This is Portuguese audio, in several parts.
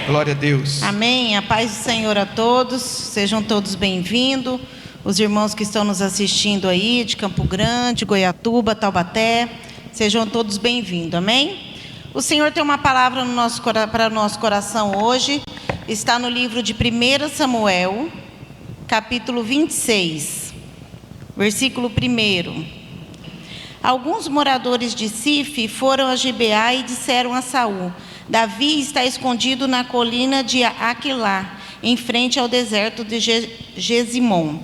Glória a Deus. Amém. A paz do Senhor a todos. Sejam todos bem-vindos. Os irmãos que estão nos assistindo aí, de Campo Grande, Goiatuba, Taubaté, sejam todos bem-vindos. Amém? O Senhor tem uma palavra para o nosso coração hoje. Está no livro de 1 Samuel, capítulo 26, versículo 1. Alguns moradores de Sife foram a Gibeá e disseram a Saul: Davi está escondido na colina de Aquilá, em frente ao deserto de Gesimom.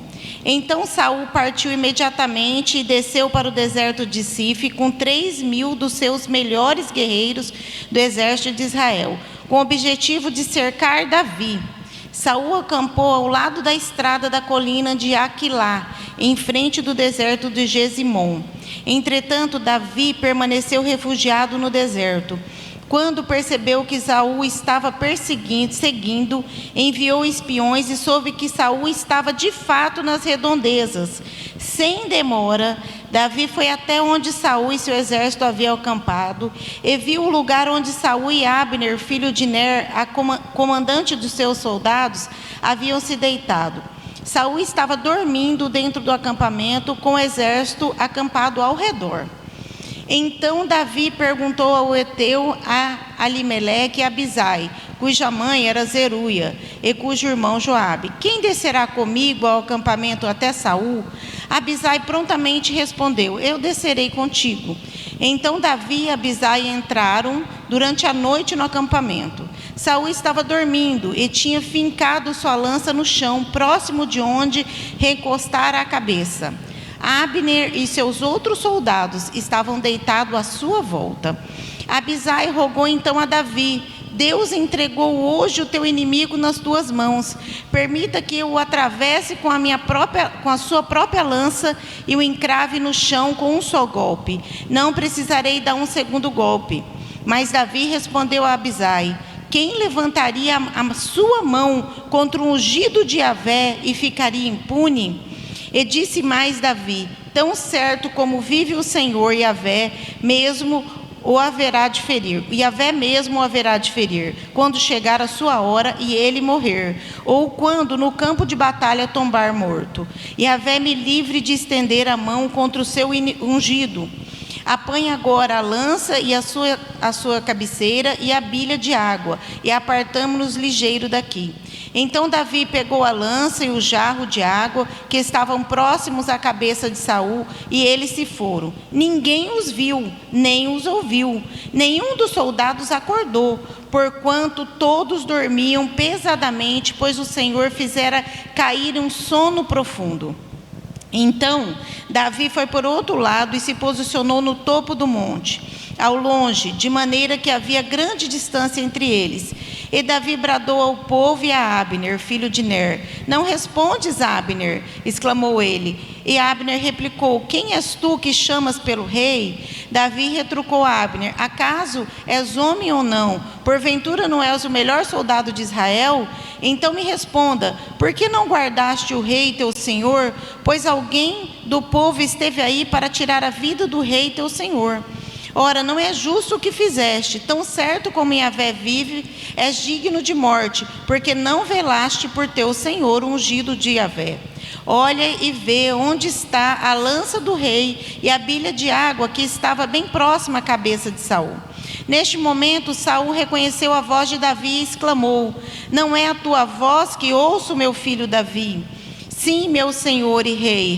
Então Saul partiu imediatamente e desceu para o deserto de Sife com 3.000 dos seus melhores guerreiros do exército de Israel, com o objetivo de cercar Davi. Saul acampou ao lado da estrada da colina de Aquilá, em frente do deserto de Gesimom. Entretanto, Davi permaneceu refugiado no deserto. Quando percebeu que Saul estava seguindo, enviou espiões e soube que Saul estava de fato nas redondezas. Sem demora, Davi foi até onde Saul e seu exército haviam acampado e viu o lugar onde Saul e Abner, filho de Ner, comandante dos seus soldados, haviam se deitado. Saul estava dormindo dentro do acampamento, com o exército acampado ao redor. Então Davi perguntou ao heteu a Alimeleque e Abisai, cuja mãe era Zeruia, e cujo irmão Joabe: quem descerá comigo ao acampamento até Saul? Abisai prontamente respondeu: eu descerei contigo. Então Davi e Abisai entraram durante a noite no acampamento. Saul estava dormindo e tinha fincado sua lança no chão, próximo de onde recostara a cabeça. Abner e seus outros soldados estavam deitados à sua volta. Abisai rogou então a Davi: Deus entregou hoje o teu inimigo nas tuas mãos. Permita que eu o atravesse com a sua própria lança e o encrave no chão com um só golpe. Não precisarei dar um segundo golpe. Mas Davi respondeu a Abisai: quem levantaria a sua mão contra o ungido de Yahvé e ficaria impune? E disse mais Davi: tão certo como vive o Senhor, Yahvé mesmo o haverá de ferir. Yahvé mesmo o haverá de ferir, quando chegar a sua hora e ele morrer, ou quando no campo de batalha tombar morto. Yahvé me livre de estender a mão contra o seu ungido. Apanhe agora a lança e a sua cabeceira e a bilha de água, e apartamo-nos ligeiro daqui. Então Davi pegou a lança e o jarro de água que estavam próximos à cabeça de Saul, e eles se foram. Ninguém os viu, nem os ouviu. Nenhum dos soldados acordou, porquanto todos dormiam pesadamente, pois o Senhor fizera cair um sono profundo. Então Davi foi por outro lado e se posicionou no topo do monte, ao longe, de maneira que havia grande distância entre eles. E Davi bradou ao povo e a Abner, filho de Ner: não respondes, Abner? Exclamou ele. E Abner replicou: quem és tu que chamas pelo rei? Davi retrucou a Abner: acaso és homem ou não? Porventura não és o melhor soldado de Israel? Então me responda: por que não guardaste o rei teu senhor? Pois alguém do povo esteve aí para tirar a vida do rei teu senhor. Ora, não é justo o que fizeste. Tão certo como Yahvé vive, és digno de morte, porque não velaste por teu senhor, ungido de Yahvé. Olha e vê onde está a lança do rei e a bilha de água que estava bem próxima à cabeça de Saul. Neste momento, Saul reconheceu a voz de Davi e exclamou: não é a tua voz que ouço, meu filho Davi? Sim, meu senhor e rei,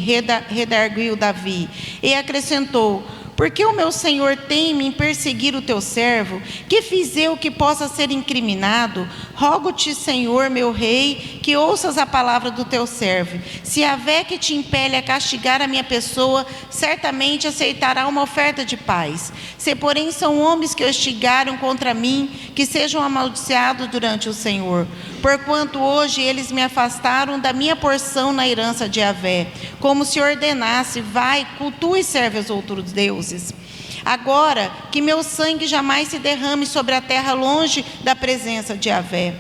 redarguiu Davi, e acrescentou: porque o meu senhor teme em perseguir o teu servo? Que fiz eu que possa ser incriminado? Rogo-te, Senhor, meu rei, que ouças a palavra do teu servo. Se Yahvé que te impele a castigar a minha pessoa, certamente aceitará uma oferta de paz. Se, porém, são homens que hostigaram contra mim, que sejam amaldiçoados durante o Senhor. Porquanto hoje eles me afastaram da minha porção na herança de Yahvé, como se ordenasse: vai, cultua e serve aos outros deuses. Agora que meu sangue jamais se derrame sobre a terra longe da presença de Yahvé.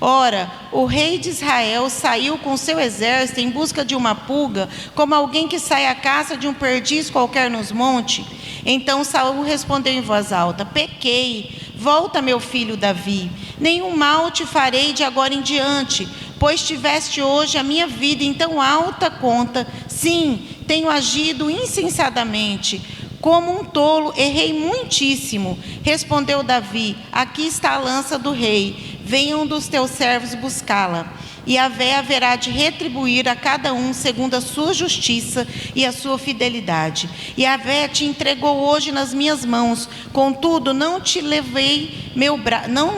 Ora, o rei de Israel saiu com seu exército em busca de uma pulga, como alguém que sai à caça de um perdiz qualquer nos montes. Então Saul respondeu em voz alta: pequei, volta, meu filho Davi, nenhum mal te farei de agora em diante, pois tiveste hoje a minha vida em tão alta conta. Sim, tenho agido insensadamente, como um tolo, errei muitíssimo. Respondeu Davi: aqui está a lança do rei, venham dos teus servos buscá-la. E Yahvé haverá de retribuir a cada um segundo a sua justiça e a sua fidelidade. E Yahvé te entregou hoje nas minhas mãos, contudo não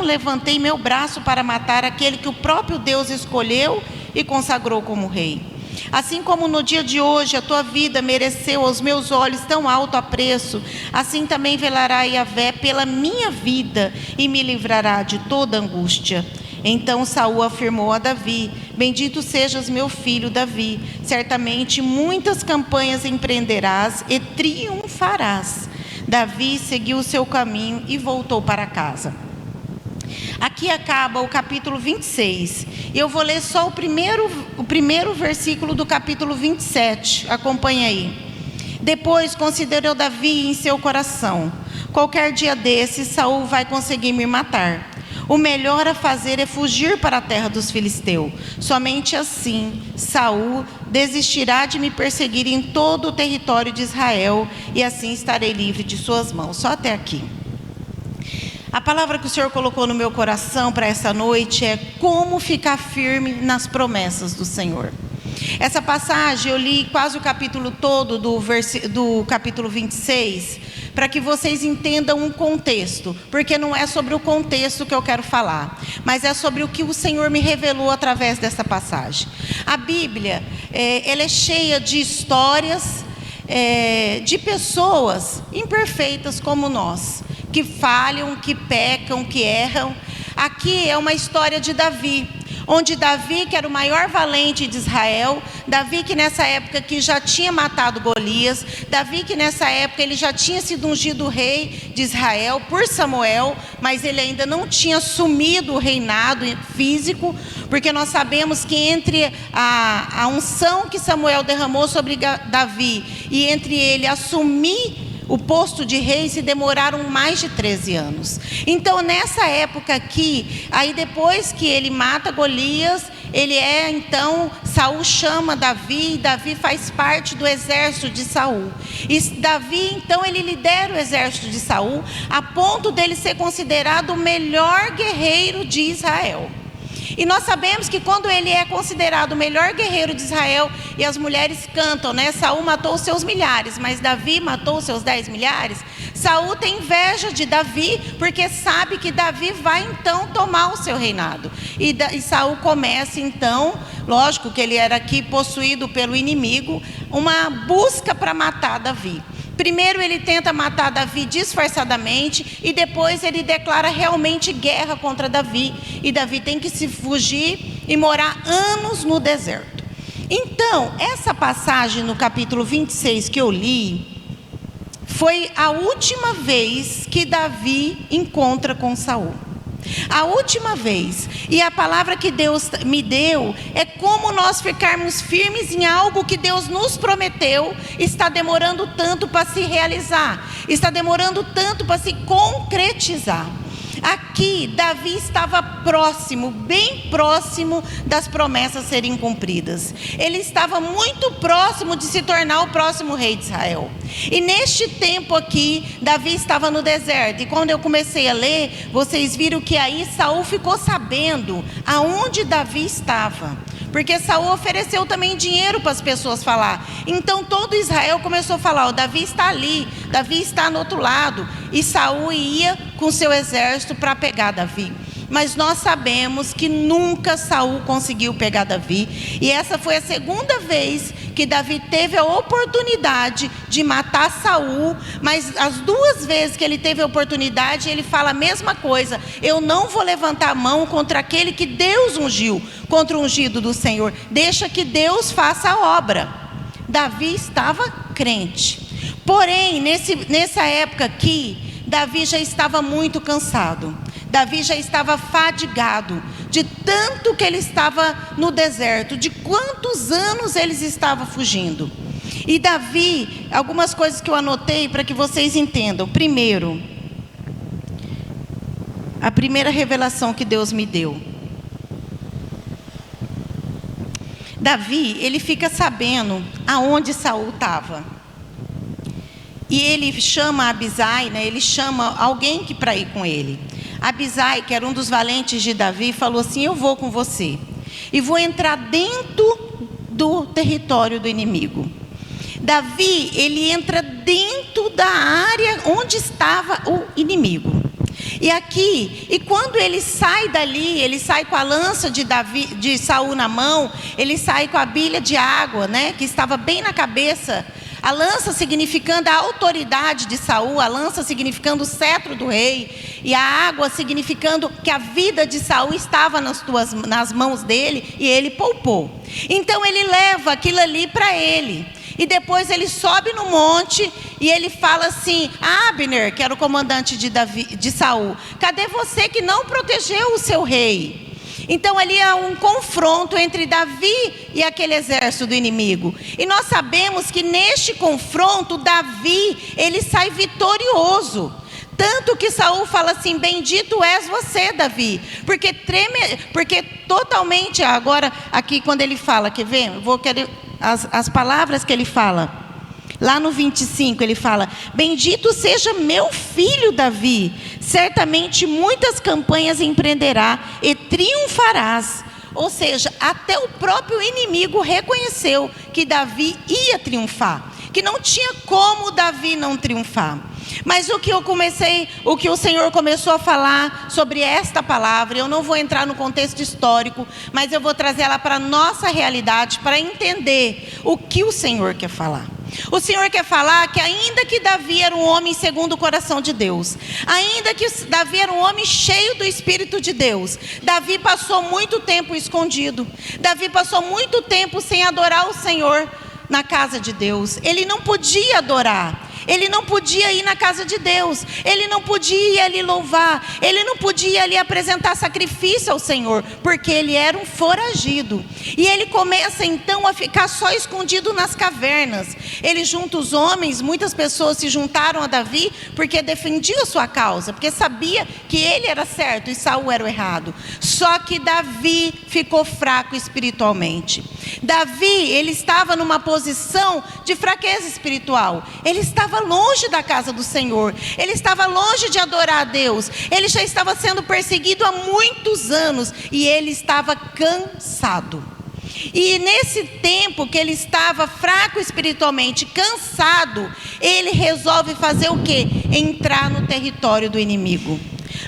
levantei meu braço para matar aquele que o próprio Deus escolheu e consagrou como rei. Assim como no dia de hoje a tua vida mereceu aos meus olhos tão alto apreço, assim também velará Yahvé pela minha vida e me livrará de toda angústia. Então Saul afirmou a Davi: bendito sejas, meu filho Davi, certamente muitas campanhas empreenderás e triunfarás. Davi seguiu o seu caminho e voltou para casa. Aqui acaba o capítulo 26. Eu vou ler só o primeiro versículo do capítulo 27. Acompanha aí. Depois considerou Davi em seu coração: qualquer dia desses Saul vai conseguir me matar. O melhor a fazer é fugir para a terra dos filisteus. Somente assim Saul desistirá de me perseguir em todo o território de Israel, e assim estarei livre de suas mãos. Só até aqui. A palavra que o Senhor colocou no meu coração para essa noite é como ficar firme nas promessas do Senhor. Essa passagem eu li quase o capítulo todo do capítulo 26, para que vocês entendam um contexto, porque não é sobre o contexto que eu quero falar, mas é sobre o que o Senhor me revelou através dessa passagem. A Bíblia, ela é cheia de histórias de pessoas imperfeitas como nós, que falham, que pecam, que erram. Aqui é uma história de Davi, onde Davi, que era o maior valente de Israel, Davi que nessa época que já tinha matado Golias, Davi que nessa época ele já tinha sido ungido rei de Israel por Samuel, mas ele ainda não tinha assumido o reinado físico, porque nós sabemos que entre a unção que Samuel derramou sobre Davi e entre ele assumir o posto de rei se demoraram mais de 13 anos. Então nessa época aqui, aí depois que ele mata Golias, então Saul chama Davi, e Davi faz parte do exército de Saul. E Davi então ele lidera o exército de Saul, a ponto dele ser considerado o melhor guerreiro de Israel. E nós sabemos que quando ele é considerado o melhor guerreiro de Israel, e as mulheres cantam, né? Saul matou os seus milhares, mas Davi matou os seus 10 milhares. Saul tem inveja de Davi, porque sabe que Davi vai então tomar o seu reinado. E Saul começa então, lógico que ele era aqui possuído pelo inimigo, uma busca para matar Davi. Primeiro ele tenta matar Davi disfarçadamente, e depois ele declara realmente guerra contra Davi, e Davi tem que se fugir e morar anos no deserto. Então, essa passagem no capítulo 26 que eu li, foi a última vez que Davi encontra com Saul. A última vez. E a palavra que Deus me deu é como nós ficarmos firmes em algo que Deus nos prometeu. Está demorando tanto para se realizar, está demorando tanto para se concretizar. Aqui Davi estava próximo, bem próximo das promessas serem cumpridas. Ele estava muito próximo de se tornar o próximo rei de Israel. E neste tempo aqui, Davi estava no deserto. E quando eu comecei a ler, vocês viram que aí Saul ficou sabendo aonde Davi estava, porque Saul ofereceu também dinheiro para as pessoas falar. Então todo Israel começou a falar: o Davi está ali, Davi está no outro lado. E Saul ia com seu exército para pegar Davi. Mas nós sabemos que nunca Saul conseguiu pegar Davi. E essa foi a segunda vez que Davi teve a oportunidade de matar Saul. Mas as duas vezes que ele teve a oportunidade, ele fala a mesma coisa: eu não vou levantar a mão contra aquele que Deus ungiu, contra o ungido do Senhor. Deixa que Deus faça a obra. Davi estava crente. Porém, nessa época aqui, Davi já estava muito cansado. Davi já estava fadigado de tanto que ele estava no deserto, de quantos anos eles estavam fugindo. E Davi, algumas coisas que eu anotei para que vocês entendam. Primeiro, a primeira revelação que Deus me deu. Davi, ele fica sabendo aonde Saul estava. E ele chama Abisai, né? Ele chama alguém para ir com ele. Abisai, que era um dos valentes de Davi, falou assim: eu vou com você. E vou entrar dentro do território do inimigo. Davi, ele entra dentro da área onde estava o inimigo. E quando ele sai dali, ele sai com a lança de Saul na mão, ele sai com a bilha de água, né, que estava bem na cabeça. A lança significando a autoridade de Saul, a lança significando o cetro do rei, e a água significando que a vida de Saul estava nas mãos dele, e ele poupou. Então ele leva aquilo ali para ele. E depois ele sobe no monte e ele fala assim: Abner, que era o comandante de Saul, cadê você que não protegeu o seu rei? Então ali há um confronto entre Davi e aquele exército do inimigo. E nós sabemos que neste confronto, Davi, ele sai vitorioso. Tanto que Saul fala assim: bendito és você, Davi. Porque totalmente, agora aqui quando ele fala, quer ver? Eu vou querer as palavras que ele fala. Lá no 25 ele fala: bendito seja meu filho Davi, certamente muitas campanhas empreenderá e triunfarás. Ou seja, até o próprio inimigo reconheceu que Davi ia triunfar, que não tinha como Davi não triunfar. Mas o que o Senhor começou a falar sobre esta palavra, eu não vou entrar no contexto histórico, mas eu vou trazer ela para a nossa realidade, para entender o que o Senhor quer falar. O Senhor quer falar que ainda que Davi era um homem segundo o coração de Deus, ainda que Davi era um homem cheio do Espírito de Deus, Davi passou muito tempo escondido, Davi passou muito tempo sem adorar o Senhor na casa de Deus. Ele não podia adorar, ele não podia ir na casa de Deus, ele não podia ir ali louvar, ele não podia ali apresentar sacrifício ao Senhor, porque ele era um foragido. E ele começa então a ficar só escondido nas cavernas. Ele junta os homens, muitas pessoas se juntaram a Davi porque defendia a sua causa, porque sabia que ele era certo e Saul era o errado. Só que Davi ficou fraco espiritualmente. Davi, ele estava numa posição de fraqueza espiritual. Ele estava longe da casa do Senhor, ele estava longe de adorar a Deus, ele já estava sendo perseguido há muitos anos e ele estava cansado. E nesse tempo que ele estava fraco espiritualmente, cansado, ele resolve fazer o quê? Entrar no território do inimigo.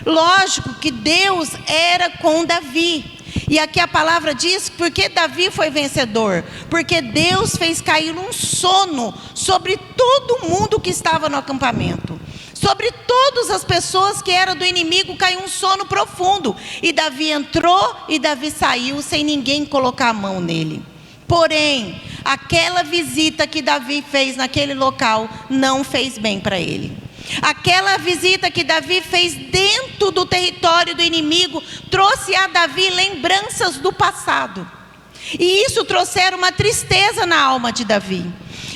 Lógico que Deus era com Davi. E aqui a palavra diz, porque Davi foi vencedor? Porque Deus fez cair um sono sobre todo mundo que estava no acampamento. Sobre todas as pessoas que eram do inimigo, caiu um sono profundo. E Davi entrou e Davi saiu sem ninguém colocar a mão nele. Porém, aquela visita que Davi fez naquele local não fez bem para ele. Aquela visita que Davi fez dentro do território do inimigo trouxe a Davi lembranças do passado. E isso trouxeram uma tristeza na alma de Davi.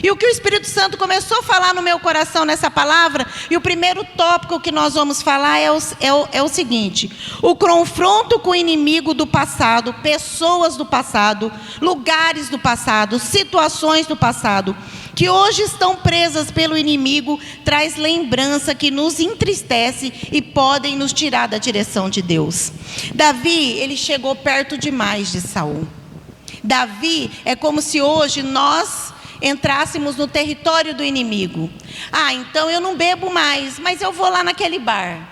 E o que o Espírito Santo começou a falar no meu coração nessa palavra, e o primeiro tópico que nós vamos falar é o seguinte: o confronto com o inimigo do passado, pessoas do passado, lugares do passado, situações do passado, que hoje estão presas pelo inimigo, traz lembrança que nos entristece e podem nos tirar da direção de Deus. Davi, ele chegou perto demais de Saul. Davi é como se hoje nós entrássemos no território do inimigo. Então eu não bebo mais, mas eu vou lá naquele bar.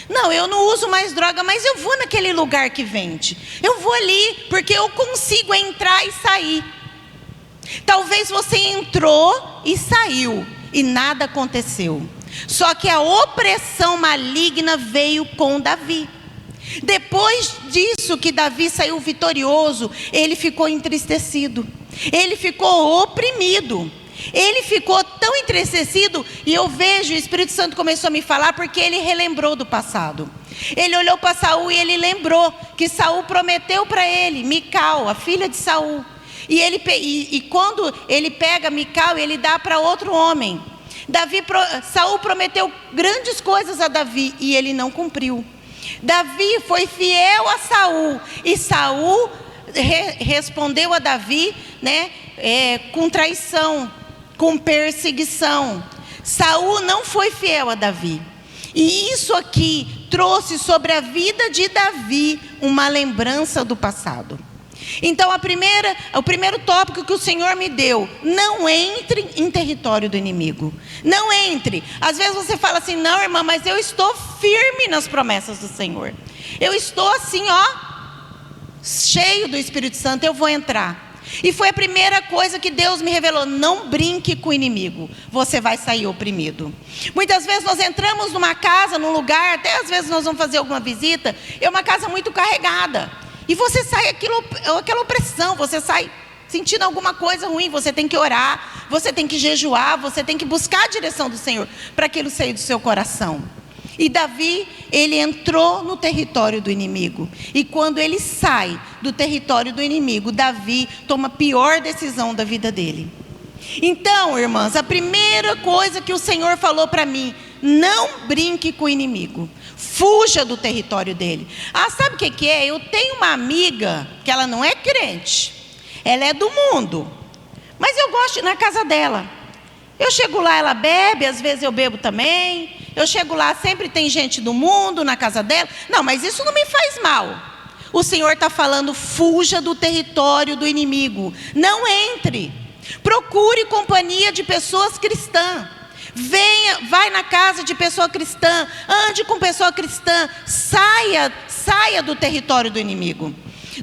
Não, eu não uso mais droga, mas eu vou naquele lugar que vende. Eu vou ali, porque eu consigo entrar e sair. Talvez você entrou e saiu e nada aconteceu. Só que a opressão maligna veio com Davi. Depois disso que Davi saiu vitorioso, ele ficou entristecido. Ele ficou oprimido. Ele ficou tão entristecido, e eu vejo, o Espírito Santo começou a me falar, porque ele relembrou do passado. Ele olhou para Saul e ele lembrou que Saul prometeu para ele, Mical, a filha de Saul. E quando ele pega Mical, ele dá para outro homem. Saul prometeu grandes coisas a Davi e ele não cumpriu. Davi foi fiel a Saul, e Saul respondeu a Davi, né, com traição, com perseguição. Saul não foi fiel a Davi. E isso aqui trouxe sobre a vida de Davi uma lembrança do passado. Então o primeiro tópico que o Senhor me deu: não entre em território do inimigo. Não entre. Às vezes você fala assim: não, irmã, mas eu estou firme nas promessas do Senhor. Eu estou assim, cheio do Espírito Santo, eu vou entrar. E foi a primeira coisa que Deus me revelou: não brinque com o inimigo, você vai sair oprimido. Muitas vezes nós entramos numa casa, num lugar, até às vezes nós vamos fazer alguma visita, é uma casa muito carregada. E você sai aquela opressão, você sai sentindo alguma coisa ruim. Você tem que orar, você tem que jejuar, você tem que buscar a direção do Senhor para aquilo sair do seu coração. E Davi, ele entrou no território do inimigo. E quando ele sai do território do inimigo, Davi toma a pior decisão da vida dele. Então, irmãs, a primeira coisa que o Senhor falou para mim: não brinque com o inimigo. Fuja do território dele. Sabe o que é? Eu tenho uma amiga que ela não é crente. Ela é do mundo. Mas eu gosto de ir na casa dela. Eu chego lá, ela bebe, às vezes eu bebo também. Eu chego lá, sempre tem gente do mundo na casa dela. Não, mas isso não me faz mal. O Senhor está falando: fuja do território do inimigo. Não entre. Procure companhia de pessoas cristãs. Vai na casa de pessoa cristã, ande com pessoa cristã, saia do território do inimigo.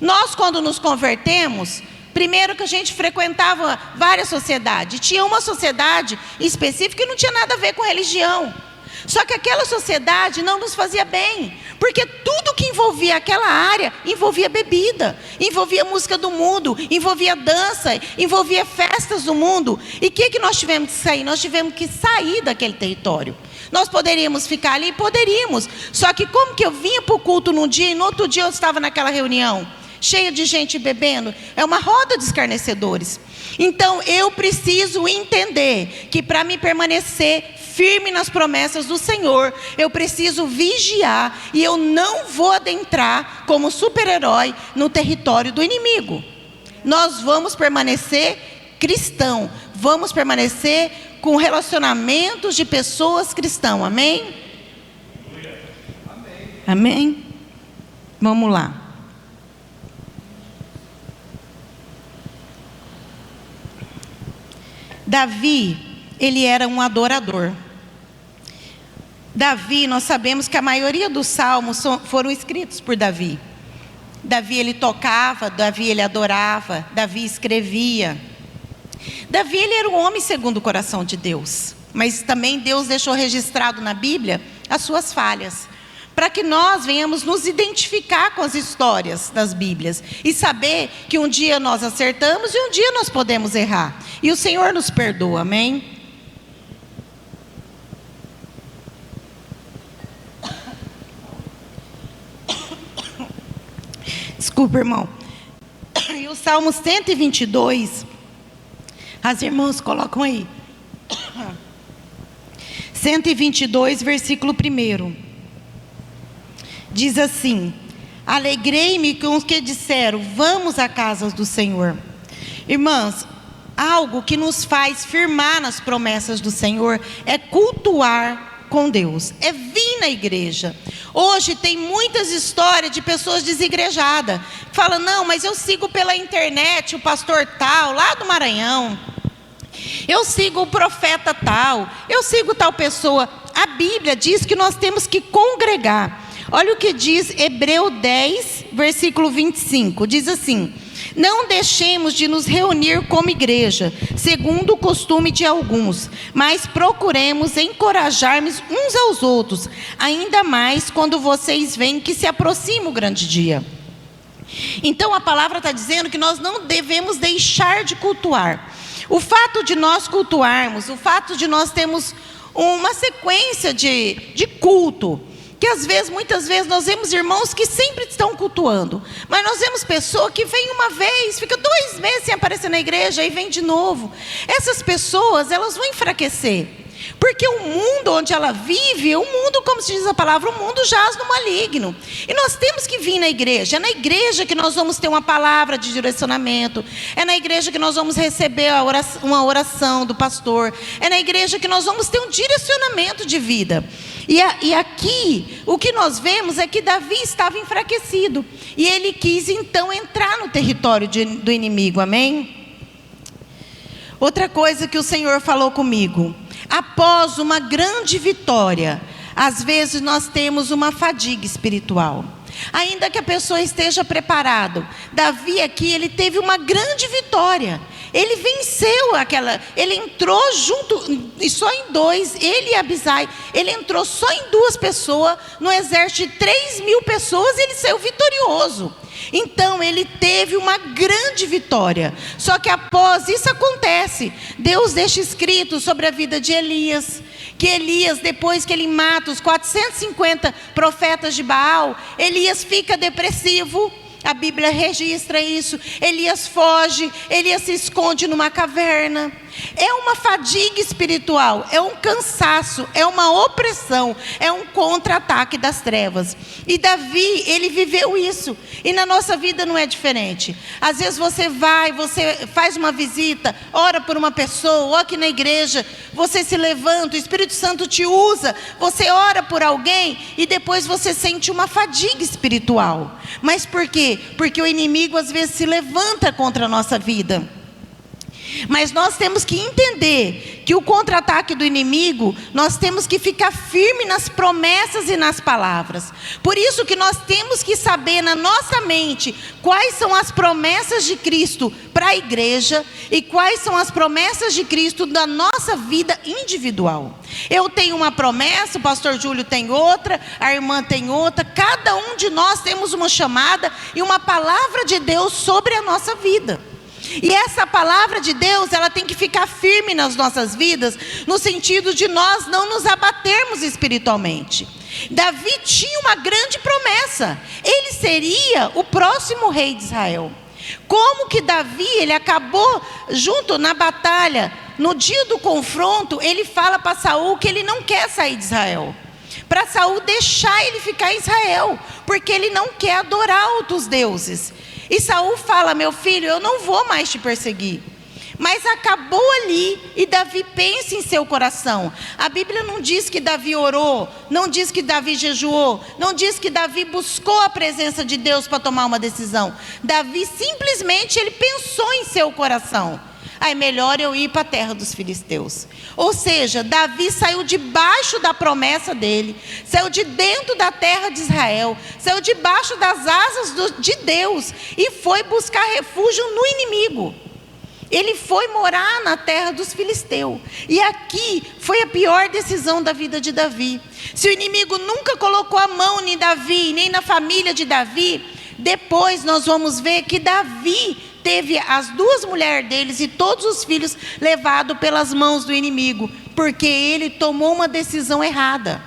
Nós, quando nos convertemos, primeiro que a gente frequentava várias sociedades, tinha uma sociedade específica que não tinha nada a ver com religião. Só que aquela sociedade não nos fazia bem, porque tudo que envolvia aquela área envolvia bebida, envolvia música do mundo, envolvia dança, envolvia festas do mundo. E o que nós tivemos que sair? Nós tivemos que sair daquele território. Nós poderíamos ficar ali? Poderíamos. Só que como que eu vinha para o culto num dia e no outro dia eu estava naquela reunião, cheia de gente bebendo? É uma roda de escarnecedores. Então eu preciso entender que para me permanecer firme nas promessas do Senhor, eu preciso vigiar, e eu não vou adentrar como super-herói no território do inimigo. Nós vamos permanecer cristão, vamos permanecer com relacionamentos de pessoas cristãs. Amém? Amém? Vamos lá. Davi, ele era um adorador. Davi, nós sabemos que a maioria dos salmos foram escritos por Davi. Davi, ele tocava, Davi, ele adorava, Davi escrevia. Davi, ele era um homem segundo o coração de Deus. Mas também Deus deixou registrado na Bíblia as suas falhas, para que nós venhamos nos identificar com as histórias das Bíblias e saber que um dia nós acertamos e um dia nós podemos errar. E o Senhor nos perdoa, amém? Desculpa, irmão. E o Salmo 122, as irmãs colocam aí. 122, versículo 1. Diz assim: alegrei-me com os que disseram, vamos à casa do Senhor. Irmãs, algo que nos faz firmar nas promessas do Senhor é cultuar com Deus, é vir na igreja. Hoje tem muitas histórias de pessoas desigrejadas, falam: não, mas eu sigo pela internet o pastor tal, lá do Maranhão, eu sigo o profeta tal, eu sigo tal pessoa. A Bíblia diz que nós temos que congregar. Olha o que diz Hebreus 10, versículo 25, diz assim: não deixemos de nos reunir como igreja, segundo o costume de alguns, mas procuremos encorajar-nos uns aos outros, ainda mais quando vocês veem que se aproxima o grande dia. Então a palavra está dizendo que nós não devemos deixar de cultuar. O fato de nós cultuarmos, o fato de nós termos uma sequência de culto, que às vezes, muitas vezes, nós vemos irmãos que sempre estão cultuando, mas nós vemos pessoa que vem uma vez, fica 2 meses sem aparecer na igreja, aí vem de novo. Essas pessoas, elas vão enfraquecer. Porque o mundo onde ela vive, o mundo, como se diz a palavra, o mundo jaz no maligno. E nós temos que vir na igreja. É na igreja que nós vamos ter uma palavra de direcionamento. É na igreja que nós vamos receber uma oração do pastor. É na igreja que nós vamos ter um direcionamento de vida. E aqui, o que nós vemos é que Davi estava enfraquecido. E ele quis então entrar no território do inimigo, amém? Outra coisa que o Senhor falou comigo: após uma grande vitória, às vezes nós temos uma fadiga espiritual. Ainda que a pessoa esteja preparada, Davi aqui, ele teve uma grande vitória. Ele venceu ele entrou junto, e só em dois, ele e Abisai, ele entrou só em 2 pessoas, no exército de 3.000 pessoas, ele saiu vitorioso. Então ele teve uma grande vitória. Só que após isso acontece, Deus deixa escrito sobre a vida de Elias, que Elias, depois que ele mata os 450 profetas de Baal, Elias fica depressivo. A Bíblia registra isso. Elias foge, Elias se esconde numa caverna. É uma fadiga espiritual, é um cansaço, é uma opressão, é um contra-ataque das trevas. E Davi, ele viveu isso. E na nossa vida não é diferente. Às vezes você faz uma visita, ora por uma pessoa, ou aqui na igreja, você se levanta, o Espírito Santo te usa, você ora por alguém e depois você sente uma fadiga espiritual. Mas por quê? Porque o inimigo às vezes se levanta contra a nossa vida. Mas nós temos que entender que o contra-ataque do inimigo, nós temos que ficar firme nas promessas e nas palavras. Por isso que nós temos que saber na nossa mente quais são as promessas de Cristo para a igreja e quais são as promessas de Cristo da nossa vida individual. Eu tenho uma promessa, o pastor Júlio tem outra, a irmã tem outra, cada um de nós temos uma chamada e uma palavra de Deus sobre a nossa vida. E essa palavra de Deus, ela tem que ficar firme nas nossas vidas, no sentido de nós não nos abatermos espiritualmente. Davi tinha uma grande promessa: ele seria o próximo rei de Israel. Como que Davi, ele acabou junto na batalha, no dia do confronto, ele fala para Saul que ele não quer sair de Israel, para Saul deixar ele ficar em Israel, porque ele não quer adorar outros deuses. E Saul fala: meu filho, eu não vou mais te perseguir. Mas acabou ali, e Davi pensa em seu coração. A Bíblia não diz que Davi orou, não diz que Davi jejuou, não diz que Davi buscou a presença de Deus para tomar uma decisão. Davi simplesmente, ele pensou em seu coração: é melhor eu ir para a terra dos filisteus. Ou seja, Davi saiu debaixo da promessa dele, saiu de dentro da terra de Israel, saiu debaixo das asas de Deus e foi buscar refúgio no inimigo. Ele foi morar na terra dos filisteus. E aqui foi a pior decisão da vida de Davi. Se o inimigo nunca colocou a mão em Davi, nem na família de Davi, depois nós vamos ver que Davi teve as 2 mulheres deles e todos os filhos levados pelas mãos do inimigo, porque ele tomou uma decisão errada.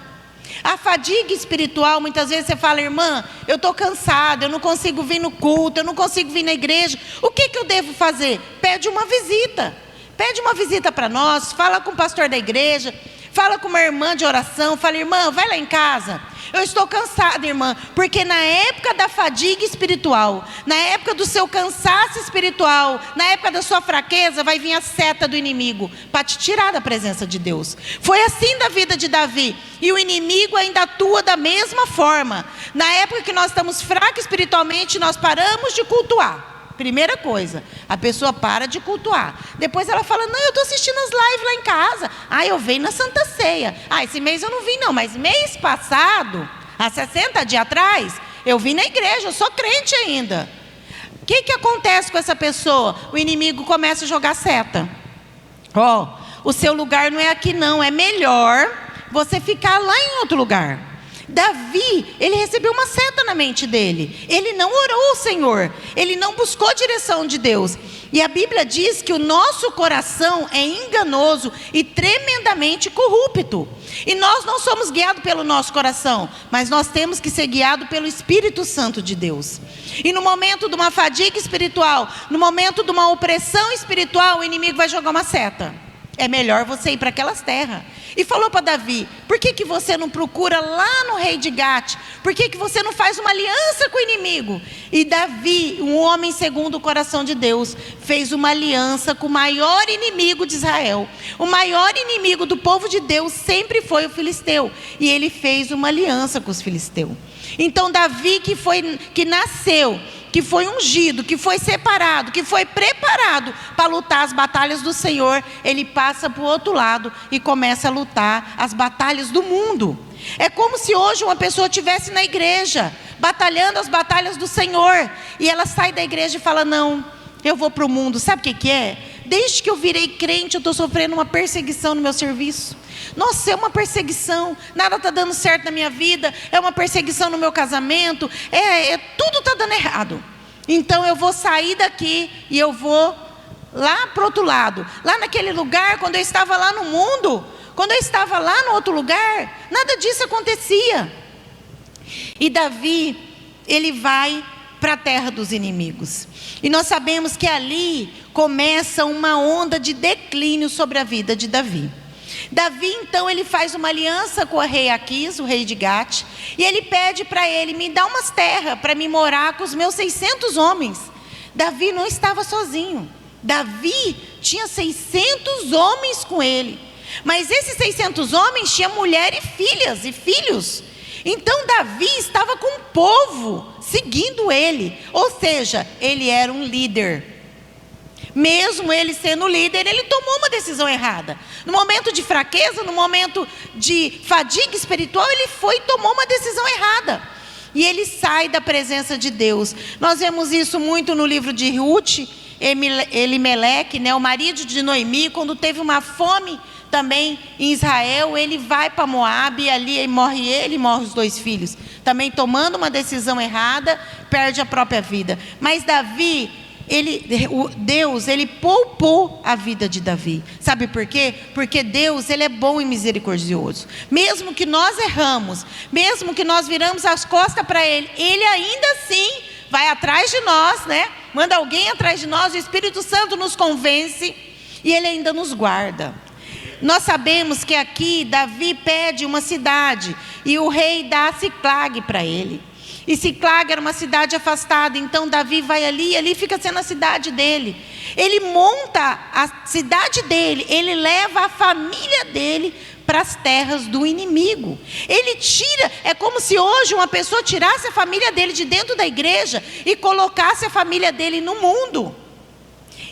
A fadiga espiritual, muitas vezes você fala: irmã, eu estou cansada, eu não consigo vir no culto, eu não consigo vir na igreja. O que eu devo fazer? Pede uma visita. Pede uma visita para nós, fala com o pastor da igreja, fala com uma irmã de oração, fala: irmã, vai lá em casa. Eu estou cansada, irmã, porque na época da fadiga espiritual, na época do seu cansaço espiritual, na época da sua fraqueza, vai vir a seta do inimigo para te tirar da presença de Deus. Foi assim da vida de Davi, e o inimigo ainda atua da mesma forma. Na época que nós estamos fracos espiritualmente, nós paramos de cultuar. Primeira coisa, a pessoa para de cultuar. Depois ela fala: não, eu estou assistindo as lives lá em casa. Eu venho na Santa Ceia. Esse mês eu não vim não, mas mês passado, há 60 dias atrás, eu vim na igreja, eu sou crente ainda. O que acontece com essa pessoa? O inimigo começa a jogar seta. O seu lugar não é aqui não, é melhor você ficar lá em outro lugar. Davi, ele recebeu uma seta na mente dele. Ele não orou ao Senhor, ele não buscou a direção de Deus. E a Bíblia diz que o nosso coração é enganoso e tremendamente corrupto. E nós não somos guiados pelo nosso coração, mas nós temos que ser guiados pelo Espírito Santo de Deus. E no momento de uma fadiga espiritual, no momento de uma opressão espiritual, o inimigo vai jogar uma seta. É melhor você ir para aquelas terras. E falou para Davi: por que você não procura lá no rei de Gate? Por que você não faz uma aliança com o inimigo? E Davi, um homem segundo o coração de Deus, fez uma aliança com o maior inimigo de Israel. O maior inimigo do povo de Deus sempre foi o filisteu. E ele fez uma aliança com os filisteus. Então Davi, que nasceu, que foi ungido, que foi separado, que foi preparado para lutar as batalhas do Senhor, ele passa para o outro lado e começa a lutar as batalhas do mundo. É como se hoje uma pessoa estivesse na igreja, batalhando as batalhas do Senhor, e ela sai da igreja e fala: não, eu vou para o mundo. Sabe o que é? Desde que eu virei crente, eu estou sofrendo uma perseguição no meu serviço. Nossa, é uma perseguição, nada está dando certo na minha vida, é uma perseguição no meu casamento, tudo está dando errado. Então eu vou sair daqui e eu vou lá para o outro lado. Lá naquele lugar, quando eu estava lá no mundo, quando eu estava lá no outro lugar, nada disso acontecia. E Davi, ele vai para a terra dos inimigos. E nós sabemos que ali começa uma onda de declínio sobre a vida de Davi. Davi, então, ele faz uma aliança com o rei Aquis, o rei de Gate, e ele pede para ele: me dá umas terras para me morar com os meus 600 homens. Davi não estava sozinho. Davi tinha 600 homens com ele. Mas esses 600 homens tinham mulher e filhas e filhos. Então Davi estava com o povo seguindo ele. Ou seja, ele era um líder. Mesmo ele sendo líder, ele tomou uma decisão errada. No momento de fraqueza, no momento de fadiga espiritual, ele foi e tomou uma decisão errada. E ele sai da presença de Deus. Nós vemos isso muito no livro de Ruth. Elimeleque, o marido de Noemi, quando teve uma fome também em Israel, ele vai para Moabe, e ali morre os 2 filhos. Também tomando uma decisão errada, perde a própria vida. Mas Davi, Deus poupou a vida de Davi. Sabe por quê? Porque Deus, ele é bom e misericordioso. Mesmo que nós erramos, mesmo que nós viramos as costas para ele, ele ainda assim vai atrás de nós, manda alguém atrás de nós, o Espírito Santo nos convence e ele ainda nos guarda. Nós sabemos que aqui Davi pede uma cidade e o rei dá Siclag para ele. E Siclag era uma cidade afastada, então Davi vai ali e ali fica sendo a cidade dele. Ele monta a cidade dele, ele leva a família dele para as terras do inimigo. Ele tira, é como se hoje uma pessoa tirasse a família dele de dentro da igreja e colocasse a família dele no mundo.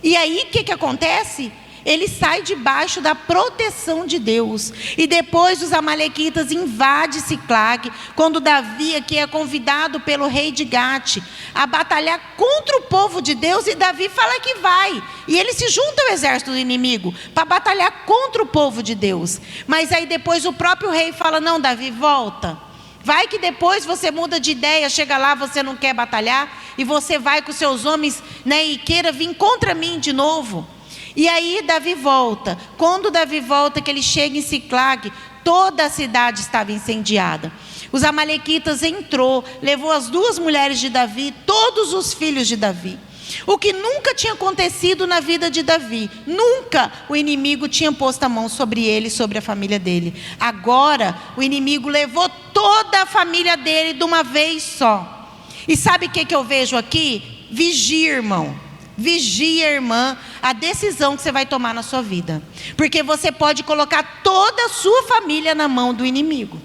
E aí o que acontece? Ele sai debaixo da proteção de Deus. E depois os amalequitas invadem Siclag, quando Davi aqui é convidado pelo rei de Gate a batalhar contra o povo de Deus, e Davi fala que vai. E ele se junta ao exército do inimigo para batalhar contra o povo de Deus. Mas aí depois o próprio rei fala: não, Davi, volta. Vai que depois você muda de ideia, chega lá, você não quer batalhar, e você vai com seus homens, e queira vir contra mim de novo. E aí Davi volta. Quando Davi volta, que ele chega em Siclag, toda a cidade estava incendiada. Os amalequitas entrou, levou as 2 mulheres de Davi, todos os filhos de Davi. O que nunca tinha acontecido na vida de Davi. Nunca o inimigo tinha posto a mão sobre ele, sobre a família dele. Agora o inimigo levou toda a família dele de uma vez só. E sabe o que eu vejo aqui? Vigia, irmão. Vigia, irmã, a decisão que você vai tomar na sua vida. Porque você pode colocar toda a sua família na mão do inimigo.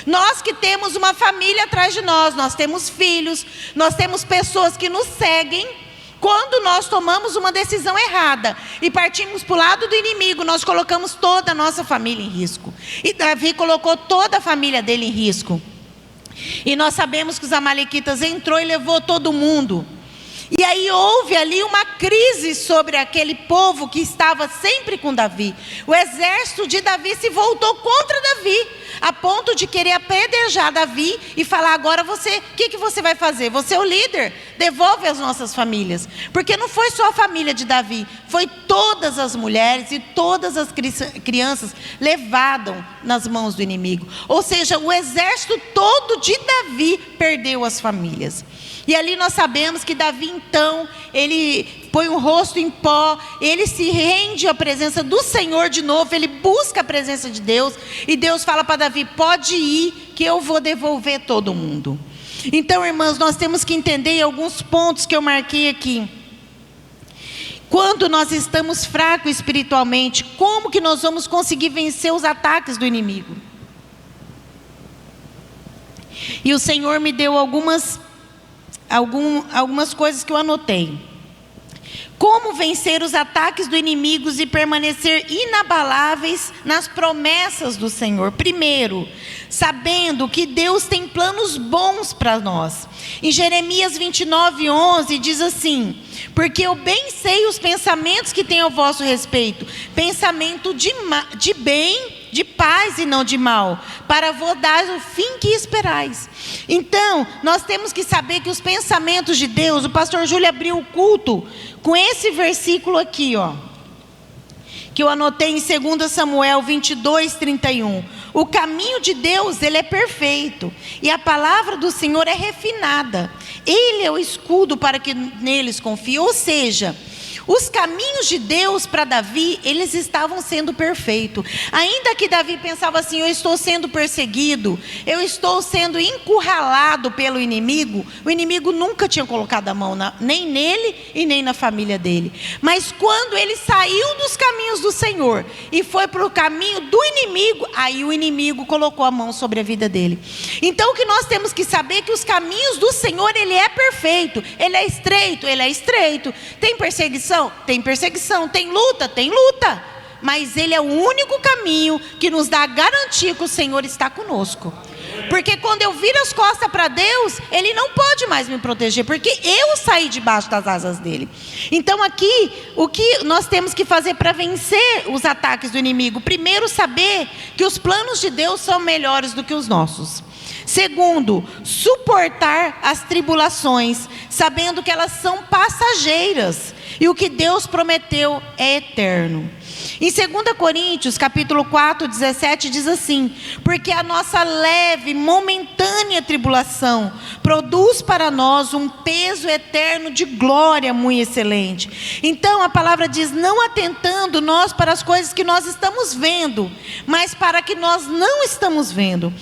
Nós que temos uma família atrás de nós temos filhos, nós temos pessoas que nos seguem. Quando nós tomamos uma decisão errada e partimos para o lado do inimigo, nós colocamos toda a nossa família em risco. E Davi colocou toda a família dele em risco. E nós sabemos que os amalequitas entrou e levou todo mundo. E aí houve ali uma crise sobre aquele povo que estava sempre com Davi. O exército de Davi se voltou contra Davi, a ponto de querer apedrejar Davi e falar: agora o que você vai fazer? Você é o líder, devolve as nossas famílias. Porque não foi só a família de Davi, foi todas as mulheres e todas as crianças levadas nas mãos do inimigo. Ou seja, o exército todo de Davi perdeu as famílias. E ali nós sabemos que Davi, então, ele põe o rosto em pó, ele se rende à presença do Senhor de novo, ele busca a presença de Deus, e Deus fala para Davi: pode ir, que eu vou devolver todo mundo. Então, irmãs, nós temos que entender alguns pontos que eu marquei aqui. Quando nós estamos fracos espiritualmente, como que nós vamos conseguir vencer os ataques do inimigo? E o Senhor me deu algumas coisas que eu anotei. Como vencer os ataques do inimigo e permanecer inabaláveis nas promessas do Senhor? Primeiro, sabendo que Deus tem planos bons para nós. Em Jeremias 29:11 diz assim: porque eu bem sei os pensamentos que tenho ao vosso respeito, pensamento de bem, de paz e não de mal, para vos dar o fim que esperais. Então, nós temos que saber que os pensamentos de Deus, o pastor Júlio abriu o culto com esse versículo aqui, que eu anotei em 2 Samuel 22:31. O caminho de Deus, ele é perfeito, e a palavra do Senhor é refinada. Ele é o escudo para que neles confie. Ou seja, os caminhos de Deus para Davi, eles estavam sendo perfeitos. Ainda que Davi pensava assim: eu estou sendo perseguido, eu estou sendo encurralado pelo inimigo. O inimigo nunca tinha colocado a mão nem nele e nem na família dele. Mas quando ele saiu dos caminhos do Senhor e foi para o caminho do inimigo, aí o inimigo colocou a mão sobre a vida dele. Então o que nós temos que saber é que os caminhos do Senhor, ele é perfeito, ele é estreito. Tem perseguição? Tem perseguição. Tem luta, mas ele é o único caminho que nos dá a garantia que o Senhor está conosco. Porque quando eu viro as costas para Deus, ele não pode mais me proteger, porque eu saí debaixo das asas dele. Então aqui, o que nós temos que fazer para vencer os ataques do inimigo? Primeiro, saber que os planos de Deus são melhores do que os nossos. Segundo, suportar as tribulações, sabendo que elas são passageiras, e o que Deus prometeu é eterno. Em 2 Coríntios, capítulo 4:17, diz assim: porque a nossa leve, momentânea tribulação produz para nós um peso eterno de glória muito excelente. Então a palavra diz: não atentando nós para as coisas que nós estamos vendo, mas para que nós não estamos vendo.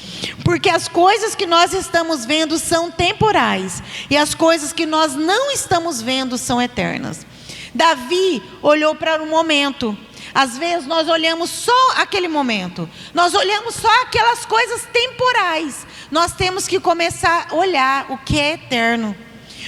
Porque as coisas que nós estamos vendo são temporais, e as coisas que nós não estamos vendo são eternas. Davi olhou para o momento. Às vezes nós olhamos só aquele momento, nós olhamos só aquelas coisas temporais. Nós temos que começar a olhar o que é eterno.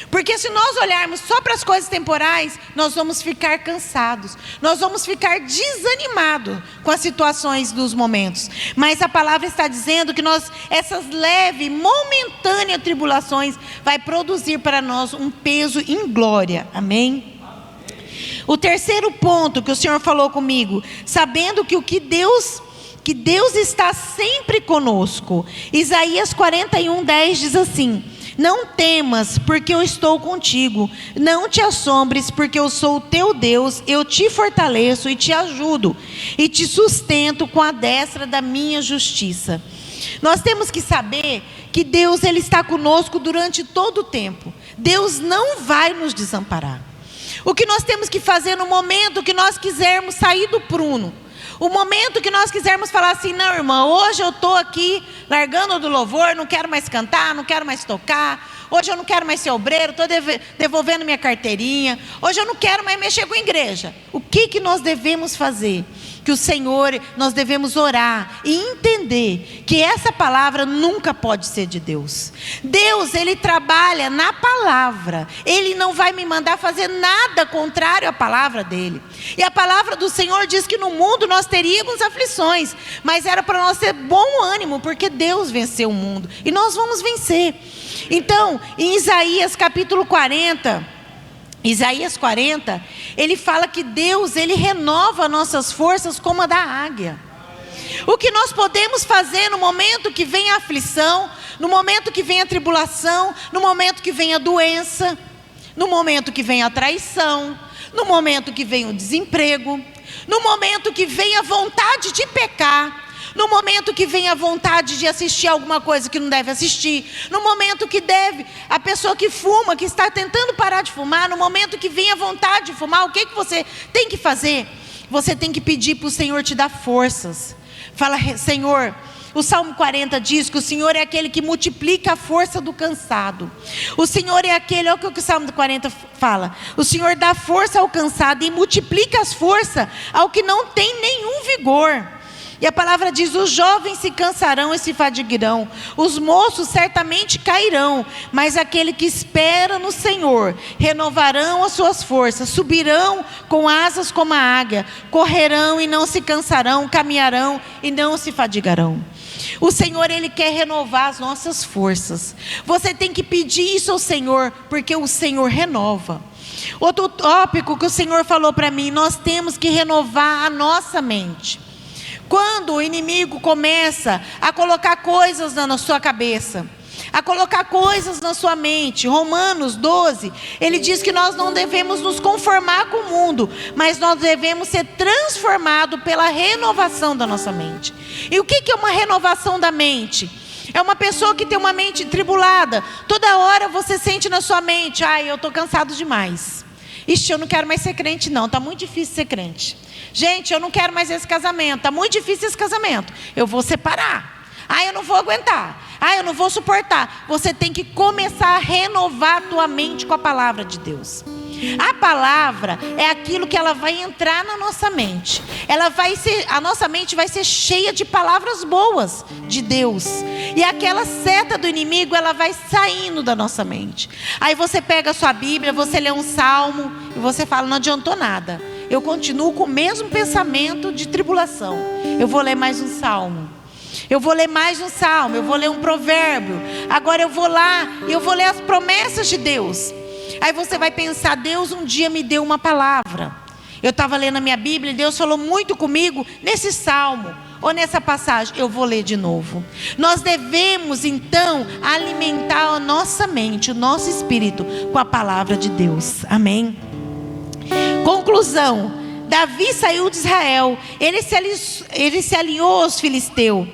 Porque se nós olharmos só para as coisas temporais, nós vamos ficar cansados, nós vamos ficar desanimados com as situações dos momentos. Mas a palavra está dizendo que essas leves, momentâneas tribulações vai produzir para nós um peso em glória. Amém? O terceiro ponto que o Senhor falou comigo: sabendo que Deus está sempre conosco. Isaías 41:10 diz assim: não temas, porque eu estou contigo. Não te assombres, porque eu sou o teu Deus. Eu te fortaleço e te ajudo, e te sustento com a destra da minha justiça. Nós temos que saber que Deus, ele está conosco durante todo o tempo. Deus não vai nos desamparar. O que nós temos que fazer no momento que nós quisermos sair do pruno, o momento que nós quisermos falar assim: não, irmã, hoje eu estou aqui largando do louvor, não quero mais cantar, não quero mais tocar, hoje eu não quero mais ser obreiro, estou devolvendo minha carteirinha, hoje eu não quero mais mexer com a igreja. O que nós devemos fazer? Que o Senhor, nós devemos orar e entender que essa palavra nunca pode ser de Deus. Deus, ele trabalha na palavra. Ele não vai me mandar fazer nada contrário à palavra dele. E a palavra do Senhor diz que no mundo nós teríamos aflições, mas era para nós ter bom ânimo, porque Deus venceu o mundo e nós vamos vencer. Então, em Isaías capítulo 40, ele fala que Deus, ele renova nossas forças como a da águia. O que nós podemos fazer no momento que vem a aflição, no momento que vem a tribulação, no momento que vem a doença, no momento que vem a traição, no momento que vem o desemprego, no momento que vem a vontade de pecar, no momento que vem a vontade de assistir alguma coisa que não deve assistir, no momento que deve, a pessoa que fuma, que está tentando parar de fumar, no momento que vem a vontade de fumar, o que você tem que fazer? Você tem que pedir para o Senhor te dar forças. Fala, Senhor, o Salmo 40 diz que o Senhor é aquele que multiplica a força do cansado. O Senhor é aquele, olha o que o Salmo 40 fala, o Senhor dá força ao cansado e multiplica as forças ao que não tem nenhum vigor. E a palavra diz, os jovens se cansarão e se fadigarão, os moços certamente cairão, mas aquele que espera no Senhor, renovarão as suas forças, subirão com asas como a águia, correrão e não se cansarão, caminharão e não se fadigarão. O Senhor, Ele quer renovar as nossas forças. Você tem que pedir isso ao Senhor, porque o Senhor renova. Outro tópico que o Senhor falou para mim, nós temos que renovar a nossa mente. Quando o inimigo começa a colocar coisas na sua cabeça, a colocar coisas na sua mente, Romanos 12, ele diz que nós não devemos nos conformar com o mundo, mas nós devemos ser transformados pela renovação da nossa mente. E o que é uma renovação da mente? É uma pessoa que tem uma mente tribulada, toda hora você sente na sua mente, eu estou cansado demais. Ixi, eu não quero mais ser crente não, está muito difícil ser crente. Gente, eu não quero mais esse casamento, está muito difícil esse casamento, eu vou separar. Eu não vou aguentar, eu não vou suportar. Você tem que começar a renovar a tua mente com a palavra de Deus. A palavra é aquilo que ela vai entrar na nossa mente. A nossa mente vai ser cheia de palavras boas de Deus. E aquela seta do inimigo, ela vai saindo da nossa mente. Aí você pega a sua Bíblia, você lê um salmo e você fala, não adiantou nada. Eu continuo com o mesmo pensamento de tribulação. Eu vou ler mais um salmo. Eu vou ler mais um salmo, eu vou ler um provérbio. Agora eu vou lá e eu vou ler as promessas de Deus. Aí você vai pensar, Deus um dia me deu uma palavra. Eu estava lendo a minha Bíblia e Deus falou muito comigo nesse salmo ou nessa passagem. Eu vou ler de novo. Nós devemos então alimentar a nossa mente, o nosso espírito com a palavra de Deus. Amém? Conclusão. Davi saiu de Israel. Ele se aliou aos filisteus.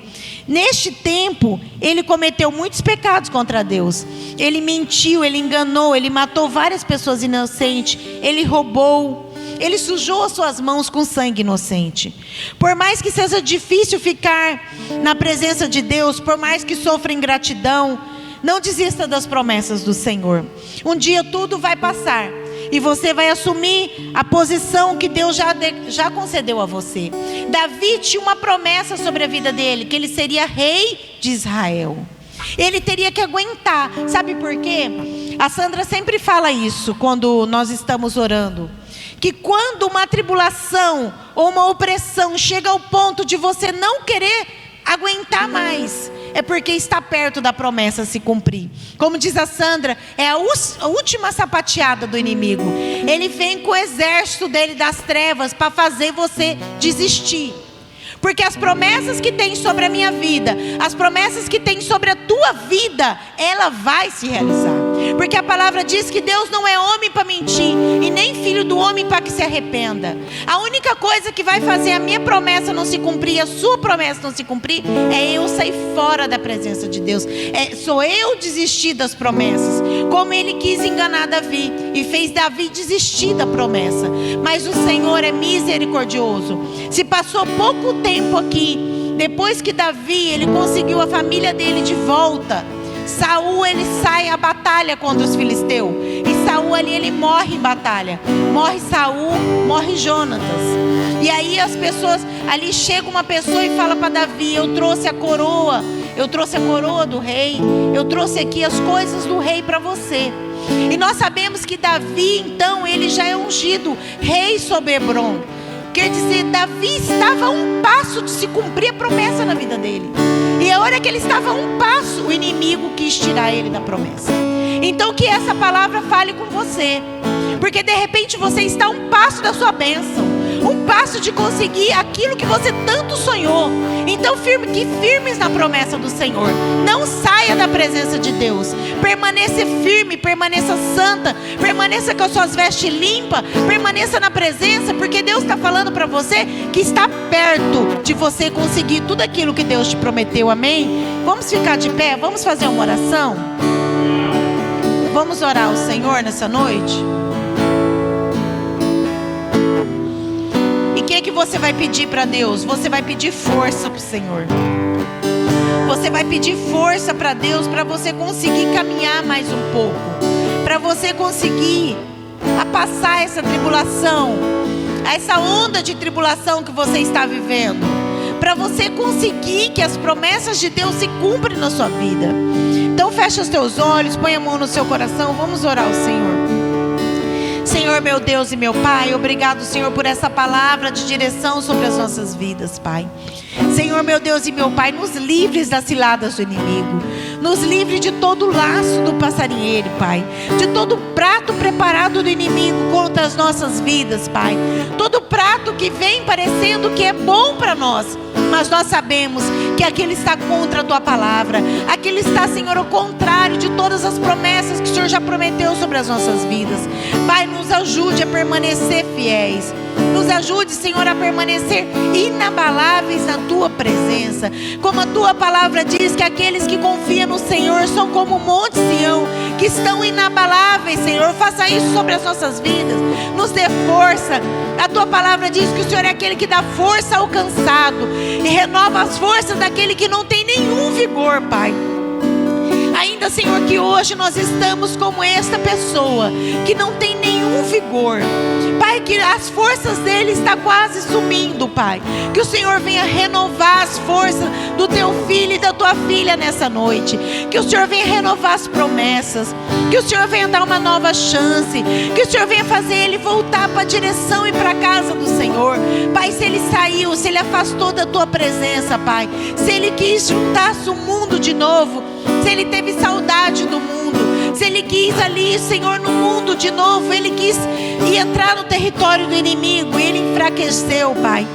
Neste tempo, ele cometeu muitos pecados contra Deus. Ele mentiu, ele enganou, ele matou várias pessoas inocentes. Ele roubou, ele sujou as suas mãos com sangue inocente. Por mais que seja difícil ficar na presença de Deus, por mais que sofra ingratidão, não desista das promessas do Senhor. Um dia tudo vai passar. E você vai assumir a posição que Deus já concedeu a você. Davi tinha uma promessa sobre a vida dele, que ele seria rei de Israel. Ele teria que aguentar. Sabe por quê? A Sandra sempre fala isso quando nós estamos orando. Que quando uma tribulação ou uma opressão chega ao ponto de você não querer aguentar mais, é porque está perto da promessa se cumprir. Como diz a Sandra, é a última sapateada do inimigo. Ele vem com o exército dele das trevas para fazer você desistir. Porque as promessas que tem sobre a minha vida, as promessas que tem sobre a tua vida, ela vai se realizar. Porque a palavra diz que Deus não é homem para mentir, e nem filho do homem para que se arrependa. A única coisa que vai fazer a minha promessa não se cumprir, a sua promessa não se cumprir, é eu sair fora da presença de Deus. Sou eu desistir das promessas. Como ele quis enganar Davi e fez Davi desistir da promessa. Mas o Senhor é misericordioso. Se passou pouco tempo aqui, depois que Davi ele conseguiu a família dele de volta, Saul ele sai à batalha contra os filisteus. E Saul ali ele morre em batalha. Morre Saul, morre Jonatas. E aí as pessoas, ali chega uma pessoa e fala para Davi, eu trouxe a coroa do rei, eu trouxe aqui as coisas do rei para você. E nós sabemos que Davi então ele já é ungido rei sobre Hebrom. Quer dizer, Davi estava a um passo de se cumprir a promessa na vida dele. E a hora que ele estava a um passo, o inimigo quis tirar ele da promessa. Então que essa palavra fale com você. Porque de repente você está a um passo da sua bênção. um passo de conseguir aquilo que você tanto sonhou. Então fique firmes na promessa do Senhor. Não saia da presença de Deus. Permaneça firme, permaneça santa, permaneça com as suas vestes limpas, permaneça na presença, porque Deus está falando para você que está perto de você conseguir tudo aquilo que Deus te prometeu, amém? Vamos ficar de pé, vamos fazer uma oração? Vamos orar ao Senhor nessa noite? E o que você vai pedir para Deus? Você vai pedir força para o Senhor. Você vai pedir força para Deus, para você conseguir caminhar mais um pouco, para você conseguir passar essa tribulação, essa onda de tribulação que você está vivendo, para você conseguir que as promessas de Deus se cumprem na sua vida. Então fecha os teus olhos, põe a mão no seu coração, vamos orar ao Senhor. Senhor, meu Deus e meu Pai, obrigado, Senhor, por essa palavra de direção sobre as nossas vidas, Pai. Senhor, meu Deus e meu Pai, nos livres das ciladas do inimigo, nos livre de todo o laço do passarinheiro, Pai, de todo prato preparado do inimigo contra as nossas vidas, Pai, todo prato que vem parecendo que é bom para nós, mas nós sabemos que aquele está contra a Tua palavra, aquele está, Senhor, ao contrário de todas as promessas que o Senhor já prometeu sobre as nossas vidas. Pai, nos ajude a permanecer fiéis, nos ajude, Senhor, a permanecer inabaláveis na Tua presença, como a Tua palavra diz, que aqueles que confiam no Senhor são como o monte Sião, que estão inabaláveis, Senhor. Faça isso sobre as nossas vidas, nos dê força. A Tua palavra diz que o Senhor é aquele que dá força ao cansado e renova as forças daquele que não tem nenhum vigor, Pai. Ainda, Senhor, que hoje nós estamos como esta pessoa que não tem nenhum vigor, Pai, que as forças dele estão quase sumindo, Pai. Que o Senhor venha renovar as forças do Teu filho e da Tua filha nessa noite. Que o Senhor venha renovar as promessas. Que o Senhor venha dar uma nova chance. Que o Senhor venha fazer ele voltar para a direção e para a casa do Senhor. Pai, se ele saiu, se ele afastou da Tua presença, Pai, se ele quis juntar-se o mundo de novo, se ele teve saudade do mundo, se ele quis ali, Senhor, no mundo de novo, ele quis ir entrar no território do inimigo e ele enfraqueceu, Pai.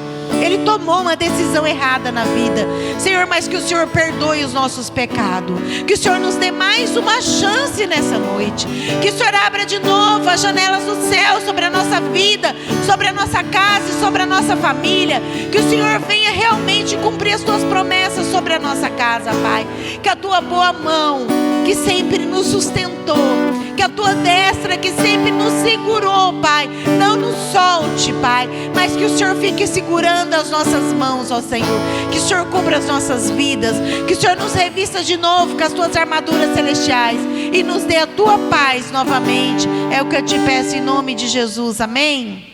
Ele tomou uma decisão errada na vida, Senhor, mas que o Senhor perdoe os nossos pecados, que o Senhor nos dê mais uma chance nessa noite, que o Senhor abra de novo as janelas do céu sobre a nossa vida, sobre a nossa casa e sobre a nossa família, que o Senhor venha realmente cumprir as Tuas promessas sobre a nossa casa, Pai, que a Tua boa mão que sempre nos sustentou, que a Tua destra que sempre nos segurou, Pai, não nos solte, Pai, mas que o Senhor fique segurando as nossas mãos, ó Senhor, que o Senhor cubra as nossas vidas, que o Senhor nos revista de novo com as Tuas armaduras celestiais e nos dê a Tua paz novamente. É o que eu te peço em nome de Jesus, amém?